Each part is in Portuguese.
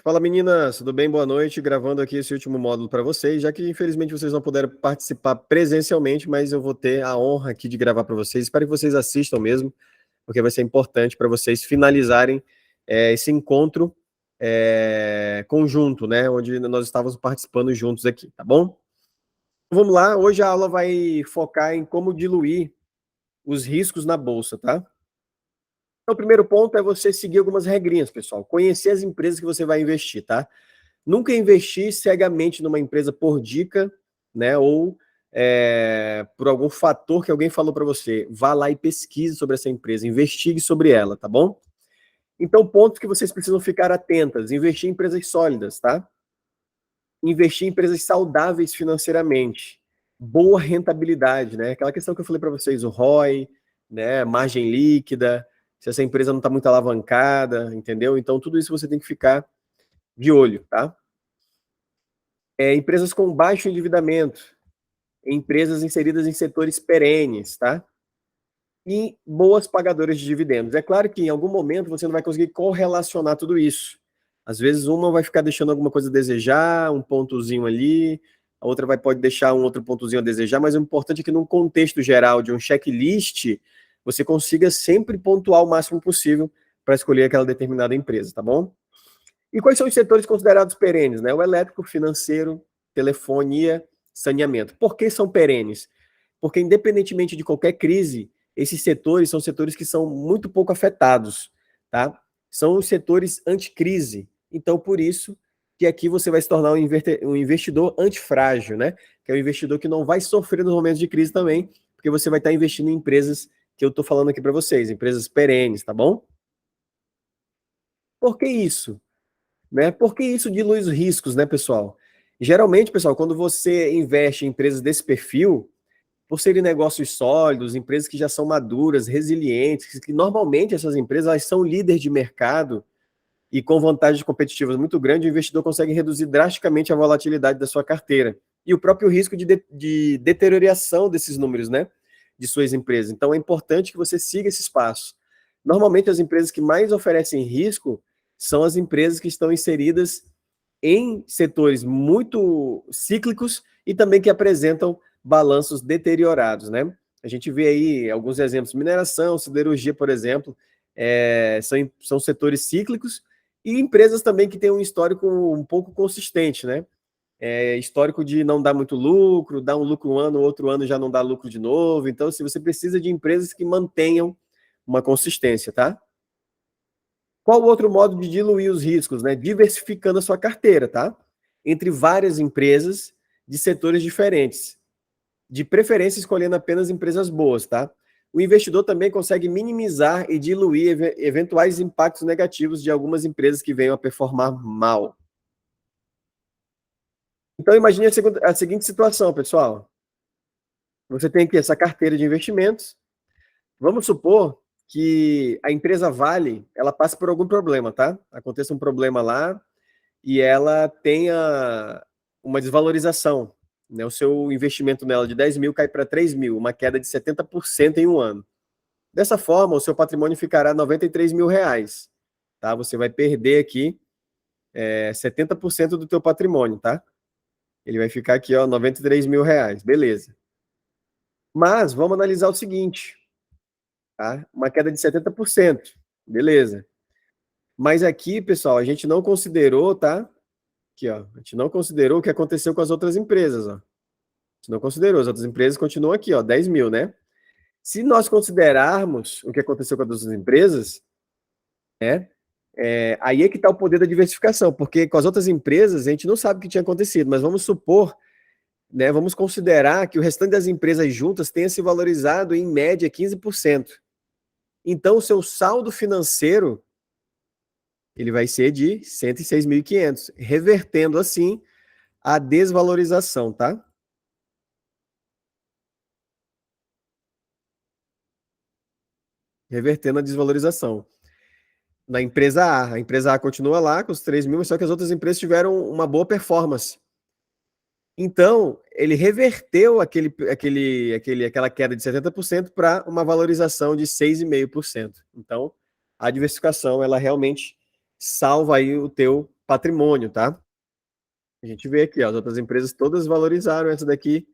Fala meninas, tudo bem? Boa noite. Gravando aqui esse último módulo para vocês, já que infelizmente vocês não puderam participar presencialmente, mas eu vou ter a honra aqui de gravar para vocês. Espero que vocês assistam mesmo, porque vai ser importante para vocês finalizarem esse encontro conjunto, né? Onde nós estávamos participando juntos aqui, tá bom? Vamos lá, hoje a aula vai focar em como diluir os riscos na bolsa, tá? Então, o primeiro ponto é você seguir algumas regrinhas, pessoal. Conhecer as empresas que você vai investir, tá? Nunca investir cegamente numa empresa por dica, né? Ou por algum fator que alguém falou para você. Vá lá e pesquise sobre essa empresa, investigue sobre ela, tá bom? Então, pontos que vocês precisam ficar atentas: investir em empresas sólidas, tá? Investir em empresas saudáveis financeiramente, boa rentabilidade, né? Aquela questão que eu falei para vocês, o ROI, né? Margem líquida, se essa empresa não está muito alavancada, entendeu? Então, tudo isso você tem que ficar de olho, tá? Empresas com baixo endividamento, empresas inseridas em setores perenes, tá? E boas pagadoras de dividendos. É claro que em algum momento você não vai conseguir correlacionar tudo isso. Às vezes uma vai ficar deixando alguma coisa a desejar, um pontozinho ali, a outra pode deixar um outro pontozinho a desejar, mas o importante é que num contexto geral de um checklist, você consiga sempre pontuar o máximo possível para escolher aquela determinada empresa, tá bom? E quais são os setores considerados perenes, né? O elétrico, financeiro, telefonia, saneamento. Por que são perenes? Porque independentemente de qualquer crise, esses setores são setores que são muito pouco afetados, tá? São os setores anticrise. Então, por isso que aqui você vai se tornar um investidor antifrágil, né? Que é um investidor que não vai sofrer nos momentos de crise também, porque você vai estar investindo em empresas que eu estou falando aqui para vocês, empresas perenes, tá bom? Por que isso? Né? Por que isso dilui os riscos, né, pessoal? Geralmente, pessoal, quando você investe em empresas desse perfil, por serem negócios sólidos, empresas que já são maduras, resilientes, que normalmente essas empresas elas são líderes de mercado e com vantagens competitivas muito grandes, o investidor consegue reduzir drasticamente a volatilidade da sua carteira e o próprio risco de deterioração desses números, né, de suas empresas. Então, é importante que você siga esses passos. Normalmente, as empresas que mais oferecem risco são as empresas que estão inseridas em setores muito cíclicos e também que apresentam balanços deteriorados, né? A gente vê aí alguns exemplos: mineração, siderurgia, por exemplo, são setores cíclicos e empresas também que têm um histórico um pouco consistente, né? Histórico de não dar muito lucro, dá um lucro um ano, outro ano já não dá lucro de novo. Então, se você precisa de empresas que mantenham uma consistência, tá? Qual o outro modo de diluir os riscos, né? Diversificando a sua carteira, tá? Entre várias empresas de setores diferentes. De preferência, escolhendo apenas empresas boas, tá? O investidor também consegue minimizar e diluir eventuais impactos negativos de algumas empresas que venham a performar mal. Então, imagine a seguinte situação, pessoal. Você tem aqui essa carteira de investimentos. Vamos supor que a empresa Vale, ela passe por algum problema, tá? Aconteça um problema lá e ela tenha uma desvalorização, né? O seu investimento nela de 10 mil cai para 3 mil, uma queda de 70% em um ano. Dessa forma, o seu patrimônio ficará 93 mil reais, tá? Você vai perder aqui 70% do teu patrimônio, tá? Ele vai ficar aqui, ó, 93 mil reais, beleza. Mas vamos analisar o seguinte, tá? Uma queda de 70%, beleza. Mas aqui, pessoal, a gente não considerou, tá? Aqui, ó, a gente não considerou o que aconteceu com as outras empresas, ó. A gente não considerou, as outras empresas continuam aqui, ó, 10 mil, né? Se nós considerarmos o que aconteceu com as outras empresas, né? Aí é que está o poder da diversificação, porque com as outras empresas a gente não sabe o que tinha acontecido, mas vamos supor, né? Vamos considerar que o restante das empresas juntas tenha se valorizado em média 15%. Então, o seu saldo financeiro ele vai ser de 106.500, revertendo assim a desvalorização, tá? Revertendo a desvalorização. Na empresa A, a empresa A continua lá com os 3 mil, só que as outras empresas tiveram uma boa performance. Então, ele reverteu aquela queda de 70% para uma valorização de 6,5%. Então, a diversificação, ela realmente salva aí o teu patrimônio, tá? A gente vê aqui, ó, as outras empresas todas valorizaram, essa daqui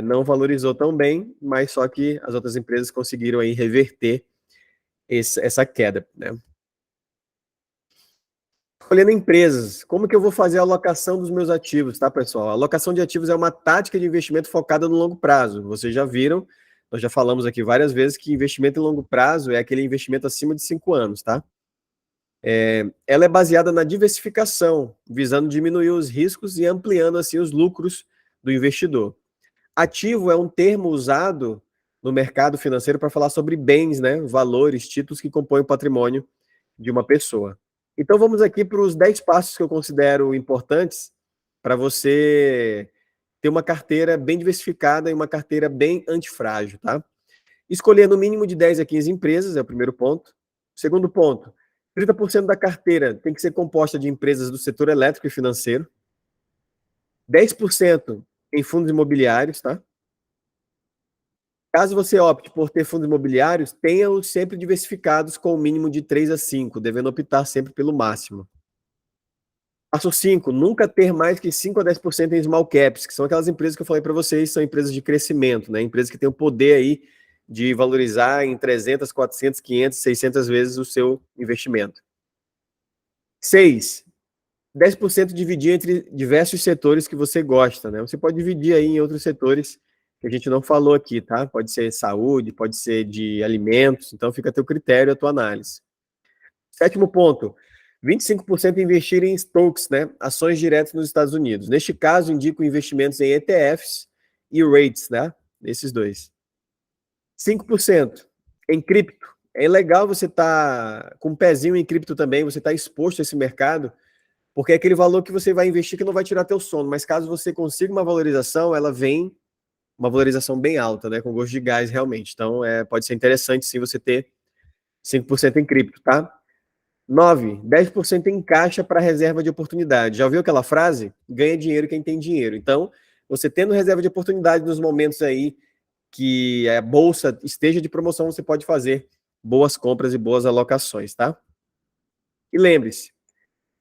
não valorizou tão bem, mas só que as outras empresas conseguiram aí reverter essa queda, né? Escolhendo empresas, como que eu vou fazer a alocação dos meus ativos, tá, pessoal? A alocação de ativos é uma tática de investimento focada no longo prazo. Vocês já viram, nós já falamos aqui várias vezes que investimento em longo prazo é aquele investimento acima de 5 anos, tá? Ela é baseada na diversificação, visando diminuir os riscos e ampliando, assim, os lucros do investidor. Ativo é um termo usado no mercado financeiro para falar sobre bens, né? Valores, títulos que compõem o patrimônio de uma pessoa. Então vamos aqui para os 10 passos que eu considero importantes para você ter uma carteira bem diversificada e uma carteira bem antifrágil, tá? Escolher no mínimo de 10 a 15 empresas é o primeiro ponto. Segundo ponto, 30% da carteira tem que ser composta de empresas do setor elétrico e financeiro. 10% em fundos imobiliários, tá? Caso você opte por ter fundos imobiliários, tenha-os sempre diversificados com o mínimo de 3 a 5, devendo optar sempre pelo máximo. Passo 5, nunca ter mais que 5 a 10% em small caps, que são aquelas empresas que eu falei para vocês, são empresas de crescimento, né? Empresas que têm o poder aí de valorizar em 300, 400, 500, 600 vezes o seu investimento. 6, 10% dividir entre diversos setores que você gosta, né? Você pode dividir aí em outros setores que a gente não falou aqui, tá? Pode ser saúde, pode ser de alimentos, então fica a teu critério, a tua análise. 7º ponto, 25% investir em stocks, né? Ações diretas nos Estados Unidos. Neste caso, indico investimentos em ETFs e REITs, né? Esses dois. 5% em cripto. É legal você estar com um pezinho em cripto também, você está exposto a esse mercado, porque é aquele valor que você vai investir que não vai tirar teu sono, mas caso você consiga uma valorização, ela vem uma valorização bem alta, né, com gosto de gás realmente. Então, pode ser interessante sim você ter 5% em cripto, tá? 9, 10% em caixa para reserva de oportunidade. Já ouviu aquela frase? Ganha dinheiro quem tem dinheiro. Então, você tendo reserva de oportunidade nos momentos aí que a bolsa esteja de promoção, você pode fazer boas compras e boas alocações, tá? E lembre-se,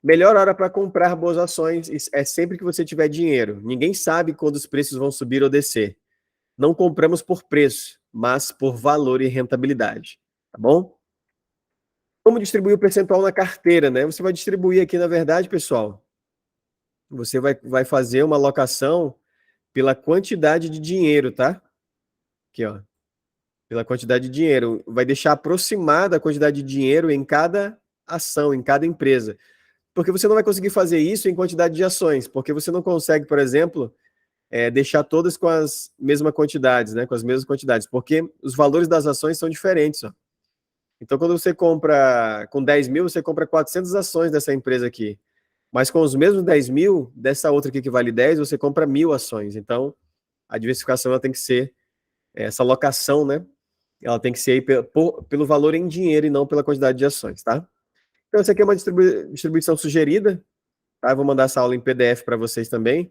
melhor hora para comprar boas ações é sempre que você tiver dinheiro. Ninguém sabe quando os preços vão subir ou descer. Não compramos por preço, mas por valor e rentabilidade, tá bom? Como distribuir o percentual na carteira, né? Você vai distribuir aqui, na verdade, pessoal, você vai fazer uma alocação pela quantidade de dinheiro, tá? Aqui, ó. Pela quantidade de dinheiro. Vai deixar aproximada a quantidade de dinheiro em cada ação, em cada empresa. Porque você não vai conseguir fazer isso em quantidade de ações, porque você não consegue, por exemplo, deixar todas com as mesmas quantidades, né? Com as mesmas quantidades, porque os valores das ações são diferentes, ó. Então, quando você compra com 10 mil, você compra 400 ações dessa empresa aqui. Mas com os mesmos 10 mil, dessa outra aqui que vale 10, você compra 1.000 ações. Então, a diversificação ela tem que ser, essa alocação, né? Ela tem que ser aí pelo valor em dinheiro e não pela quantidade de ações, tá? Então, essa aqui é uma distribuição sugerida, tá? Eu vou mandar essa aula em PDF para vocês também,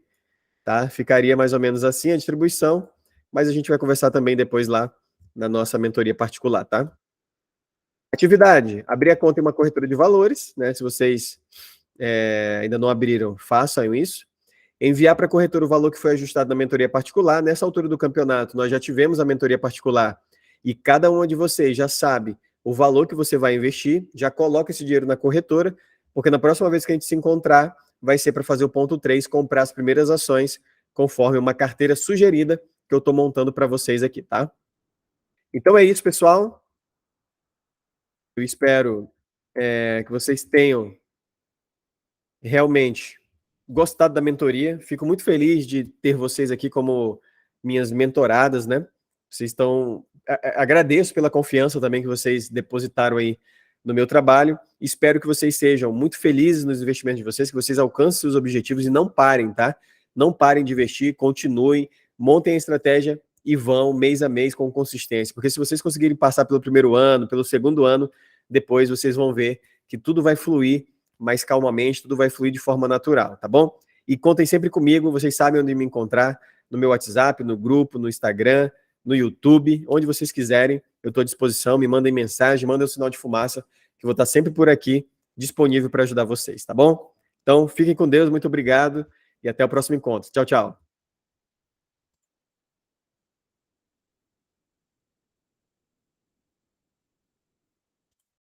tá? Ficaria mais ou menos assim a distribuição, mas a gente vai conversar também depois lá na nossa mentoria particular, tá? Atividade, abrir a conta em uma corretora de valores, né? Se vocês ainda não abriram, façam isso. Enviar para a corretora o valor que foi ajustado na mentoria particular. Nessa altura do campeonato, nós já tivemos a mentoria particular e cada uma de vocês já sabe o valor que você vai investir, já coloca esse dinheiro na corretora, porque na próxima vez que a gente se encontrar, vai ser para fazer o ponto 3, comprar as primeiras ações, conforme uma carteira sugerida que eu estou montando para vocês aqui, tá? Então é isso, pessoal. Eu espero que vocês tenham realmente gostado da mentoria. Fico muito feliz de ter vocês aqui como minhas mentoradas, né? Vocês estão... Agradeço pela confiança também que vocês depositaram aí no meu trabalho. Espero que vocês sejam muito felizes nos investimentos de vocês, que vocês alcancem seus objetivos e não parem, tá? Não parem de investir, continuem, montem a estratégia e vão mês a mês com consistência. Porque se vocês conseguirem passar pelo primeiro ano, pelo segundo ano, depois vocês vão ver que tudo vai fluir mais calmamente, tudo vai fluir de forma natural, tá bom? E contem sempre comigo, vocês sabem onde me encontrar, no meu WhatsApp, no grupo, no Instagram, no YouTube, onde vocês quiserem, eu estou à disposição, me mandem mensagem, mandem um sinal de fumaça, que eu vou estar sempre por aqui disponível para ajudar vocês, tá bom? Então, fiquem com Deus, muito obrigado e até o próximo encontro. Tchau, tchau.